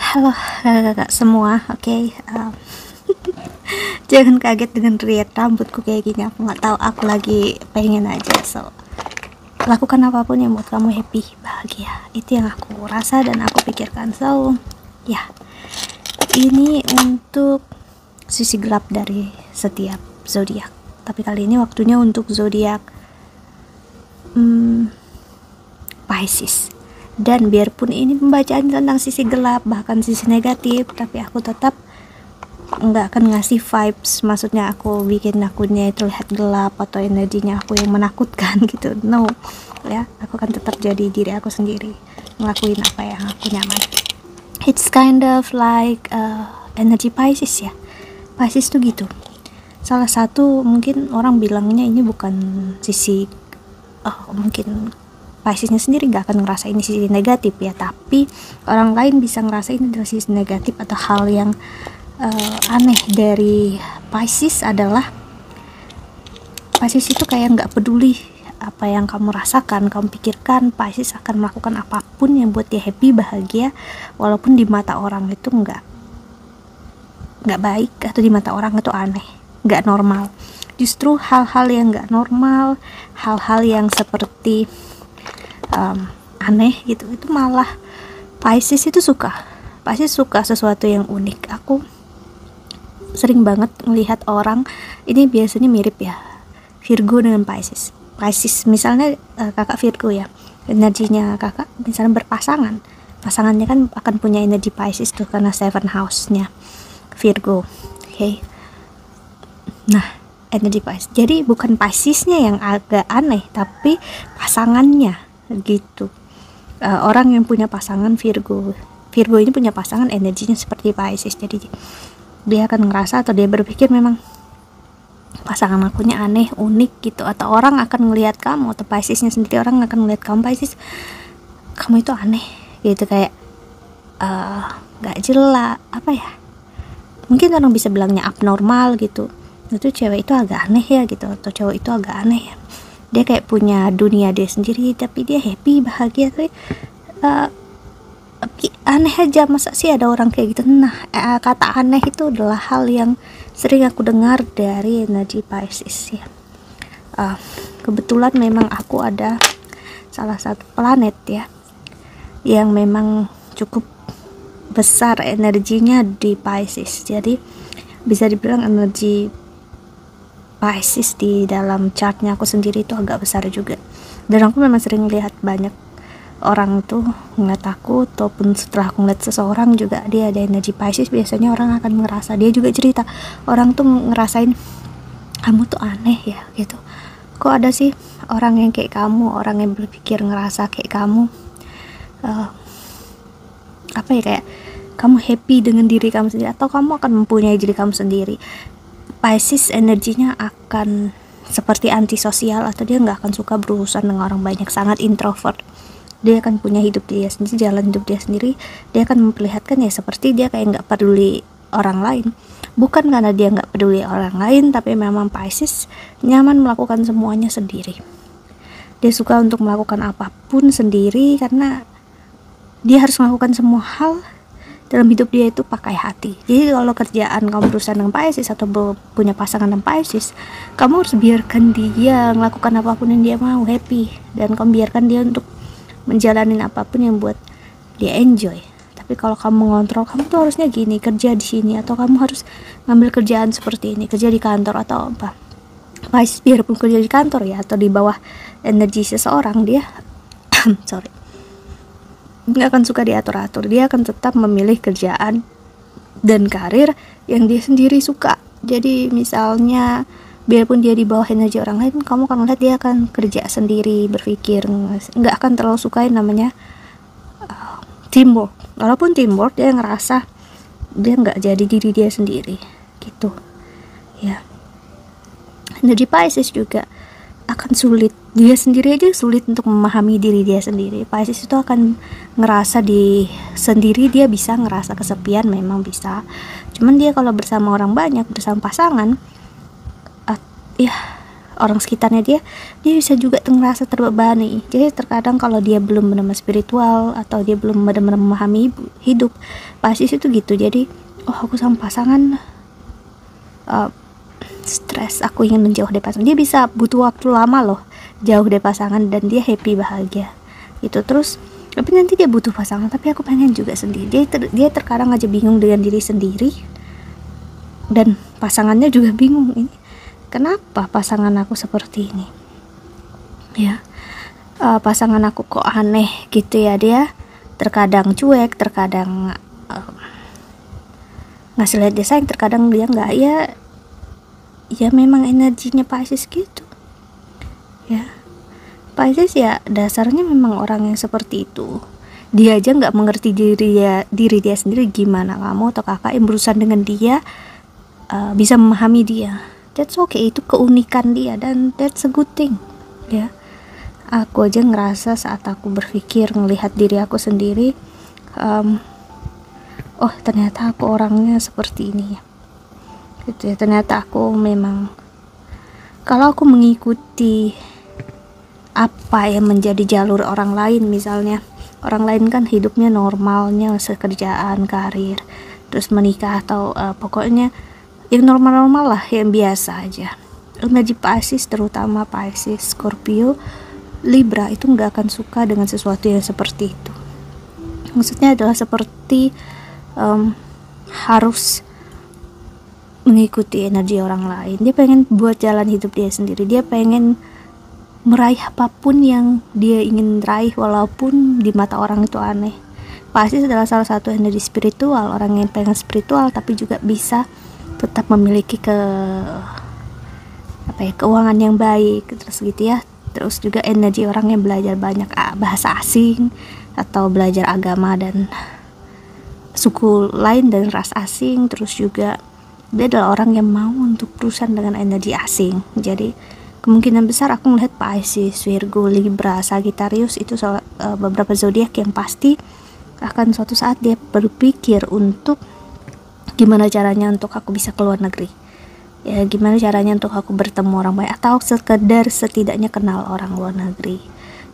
Halo kakak-kakak semua, oke. Jangan kaget dengan riet rambutku kayak gini. Aku nggak tahu, aku lagi pengen aja. So, lakukan apapun yang buat kamu happy, bahagia. Itu yang aku rasa dan aku pikirkan. So, ya, ini untuk sisi gelap dari setiap zodiak. Tapi kali ini waktunya untuk zodiak Pisces. Dan biarpun ini pembacaan tentang sisi gelap, bahkan sisi negatif, tapi aku tetap nggak akan ngasih vibes, maksudnya aku bikin akunnya itu lihat gelap atau energinya aku yang menakutkan gitu. No, ya, aku akan tetap jadi diri aku sendiri, ngelakuin apa yang aku nyaman. It's kind of like energy Pisces ya. Pisces tuh gitu. Salah satu mungkin orang bilangnya ini bukan sisi, mungkin Piscesnya sendiri gak akan ngerasain sisi negatif ya, tapi orang lain bisa ngerasain dari sisi negatif. Atau hal yang aneh dari Pisces adalah Pisces itu kayak gak peduli apa yang kamu rasakan, kamu pikirkan. Pisces akan melakukan apapun yang buat dia happy, bahagia, walaupun di mata orang itu gak baik atau di mata orang itu aneh, gak normal. Justru hal-hal yang gak normal, hal-hal yang seperti aneh gitu, itu malah Pisces itu suka. Pisces suka sesuatu yang unik. Aku sering banget melihat orang ini, biasanya mirip ya, Virgo dengan Pisces. Pisces misalnya kakak Virgo ya, energinya kakak misalnya berpasangan, pasangannya kan akan punya energi Pisces tuh karena 7 house-nya Virgo. Oke. Nah, energi Pisces. Jadi bukan Piscesnya yang agak aneh, tapi pasangannya gitu. Orang yang punya pasangan Virgo ini punya pasangan energinya seperti Pisces, jadi dia akan ngerasa atau dia berpikir memang pasangan akunya aneh, unik gitu. Atau orang akan melihat kamu, atau Piscesnya sendiri, orang akan melihat kamu Pisces, kamu itu aneh gitu, kayak gak jelas, apa ya, mungkin orang bisa bilangnya abnormal gitu. Itu cewek itu agak aneh ya gitu, atau cowok itu agak aneh ya, dia kayak punya dunia dia sendiri, tapi dia happy, bahagia, tapi aneh aja. Masa sih ada orang kayak gitu? Nah, kata aneh itu adalah hal yang sering aku dengar dari energi Pisces ya. Kebetulan memang aku ada salah satu planet ya yang memang cukup besar energinya di Pisces, jadi bisa dibilang energi Pisces di dalam chartnya aku sendiri itu agak besar juga. Dan aku memang sering lihat banyak orang tuh ngeliat aku, ataupun setelah aku ngeliat seseorang juga dia ada energi Pisces, biasanya orang akan ngerasa, dia juga cerita, orang tuh ngerasain kamu tuh aneh ya gitu, kok ada sih orang yang kayak kamu, orang yang berpikir ngerasa kayak kamu, apa ya, kayak kamu happy dengan diri kamu sendiri, atau kamu akan mempunyai diri kamu sendiri. Pisces energinya akan seperti antisosial, atau dia nggak akan suka berurusan dengan orang banyak, sangat introvert. Dia akan punya hidup dia sendiri, jalan hidup dia sendiri. Dia akan memperlihatkan ya seperti dia kayak nggak peduli orang lain. Bukan karena dia nggak peduli orang lain, tapi memang Pisces nyaman melakukan semuanya sendiri. Dia suka untuk melakukan apapun sendiri karena dia harus melakukan semua hal dalam hidup dia itu pakai hati. Jadi kalau kerjaan kamu berurusan dengan Pisces atau punya pasangan dengan Pisces, kamu harus biarkan dia melakukan apapun yang dia mau, happy, dan kamu biarkan dia untuk menjalani apapun yang buat dia enjoy. Tapi kalau kamu ngontrol, kamu tuh harusnya gini, kerja di sini, atau kamu harus ngambil kerjaan seperti ini, kerja di kantor atau apa. Pisces biarpun kerja di kantor ya, atau di bawah energi seseorang, dia nggak akan suka diatur-atur. Dia akan tetap memilih kerjaan dan karir yang dia sendiri suka. Jadi misalnya biarpun dia di bawah energi orang lain, kamu akan lihat dia akan kerja sendiri, berpikir, nggak akan terlalu suka yang namanya teamwork. Walaupun teamwork, dia ngerasa dia nggak jadi diri dia sendiri gitu ya. Energi Pisces juga akan sulit, dia sendiri aja sulit untuk memahami diri dia sendiri. Pisces itu akan ngerasa di sendiri, dia bisa ngerasa kesepian, memang bisa. Cuman dia kalau bersama orang banyak, bersama pasangan, ya orang sekitarnya dia bisa juga ngerasa terbebani. Jadi terkadang kalau dia belum benar-benar spiritual atau dia belum benar-benar memahami hidup, Pisces itu gitu. Jadi aku sama pasangan stres, aku ingin menjauh dari pasangan. Dia bisa butuh waktu lama loh jauh dari pasangan dan dia happy, bahagia gitu. Terus tapi nanti dia butuh pasangan, tapi aku pengen juga sendiri. Dia terkadang aja bingung dengan diri sendiri, dan pasangannya juga bingung, ini kenapa pasangan aku seperti ini ya. Pasangan aku kok aneh gitu ya, dia terkadang cuek, terkadang ngasih lihat dia sayang, terkadang dia nggak. Ya memang energinya Pisces gitu ya. Pisces ya dasarnya memang orang yang seperti itu. Dia aja nggak mengerti diri dia sendiri, gimana kamu atau kakak yang berurusan dengan dia bisa memahami dia. That's okay, itu keunikan dia dan that's a good thing ya. Aku aja ngerasa saat aku berpikir ngelihat diri aku sendiri, oh ternyata aku orangnya seperti ini ya gitu ya. Ternyata aku memang, kalau aku mengikuti apa yang menjadi jalur orang lain, misalnya orang lain kan hidupnya normalnya sekerjaan, karir, terus menikah atau pokoknya yang normal-normal lah, yang biasa aja. Energi Pisces, terutama Pisces, Scorpio, Libra itu nggak akan suka dengan sesuatu yang seperti itu. Maksudnya adalah seperti harus mengikuti energi orang lain. Dia pengen buat jalan hidup dia sendiri. Dia pengen meraih apapun yang dia ingin raih walaupun di mata orang itu aneh. Pisces adalah salah satu energi spiritual, orang yang pengen spiritual tapi juga bisa tetap memiliki keuangan yang baik terus gitu ya. Terus juga energi orang yang belajar banyak bahasa asing atau belajar agama dan suku lain dan ras asing. Terus juga dia adalah orang yang mau untuk berurusan dengan energi asing. Jadi kemungkinan besar aku melihat Pisces, Virgo, Libra, Sagittarius itu beberapa zodiak yang pasti akan suatu saat dia berpikir untuk gimana caranya untuk aku bisa ke luar negeri ya, gimana caranya untuk aku bertemu orang baik, atau sekedar setidaknya kenal orang luar negeri,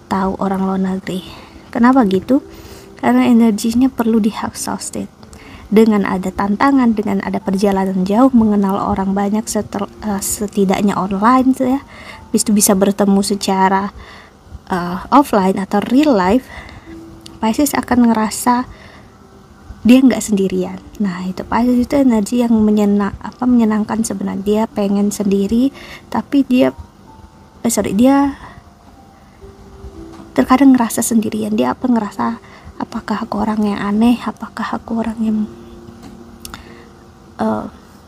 tahu orang luar negeri. Kenapa gitu? Karena energinya perlu di-exhausted dengan ada tantangan, dengan ada perjalanan jauh, mengenal orang banyak setidaknya online ya, bis itu bisa bertemu secara offline atau real life. Pisces akan ngerasa dia nggak sendirian. Nah itu Pisces itu energi yang menyenangkan sebenarnya. Dia pengen sendiri tapi dia terkadang ngerasa sendirian. Dia ngerasa apakah aku orang yang aneh, apakah aku orang yang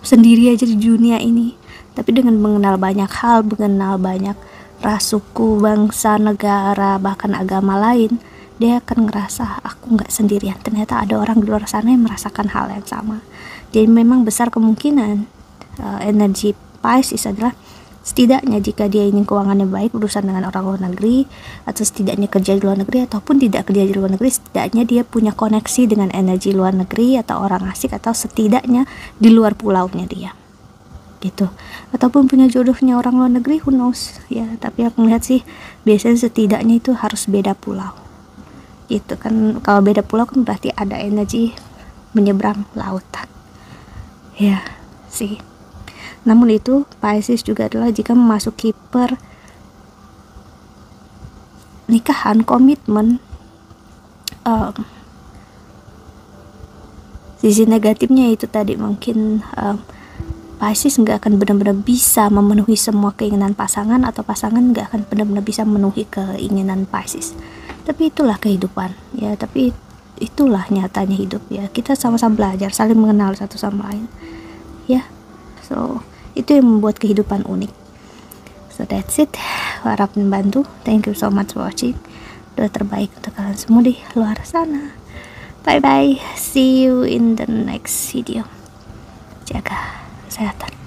sendiri aja di dunia ini. Tapi dengan mengenal banyak hal, mengenal banyak ras, suku, bangsa, negara, bahkan agama lain, dia akan ngerasa aku nggak sendirian. Ternyata ada orang di luar sana yang merasakan hal yang sama. Jadi memang besar kemungkinan energi Pisces adalah setidaknya jika dia ingin keuangannya baik, berurusan dengan orang luar negeri, atau setidaknya kerja di luar negeri ataupun tidak kerja di luar negeri, setidaknya dia punya koneksi dengan energi luar negeri atau orang asing, atau setidaknya di luar pulaunya dia gitu, ataupun punya jodohnya orang luar negeri, who knows ya. Tapi aku melihat sih biasanya setidaknya itu harus beda pulau gitu kan. Kalau beda pulau kan berarti ada energi menyeberang lautan ya sih. Namun itu Pisces juga adalah jika memasuki pernikahan, komitmen, sisi negatifnya itu tadi mungkin Pisces nggak akan benar-benar bisa memenuhi semua keinginan pasangan, atau pasangan nggak akan benar-benar bisa memenuhi keinginan Pisces. Tapi itulah kehidupan ya, tapi itulah nyatanya hidup ya. Kita sama-sama belajar, saling mengenal satu sama lain ya. So itu yang membuat kehidupan unik. So that's it, harap membantu. Thank you so much for watching. Doa terbaik untuk kalian semua di luar sana. Bye bye, see you in the next video. Jaga kesehatan.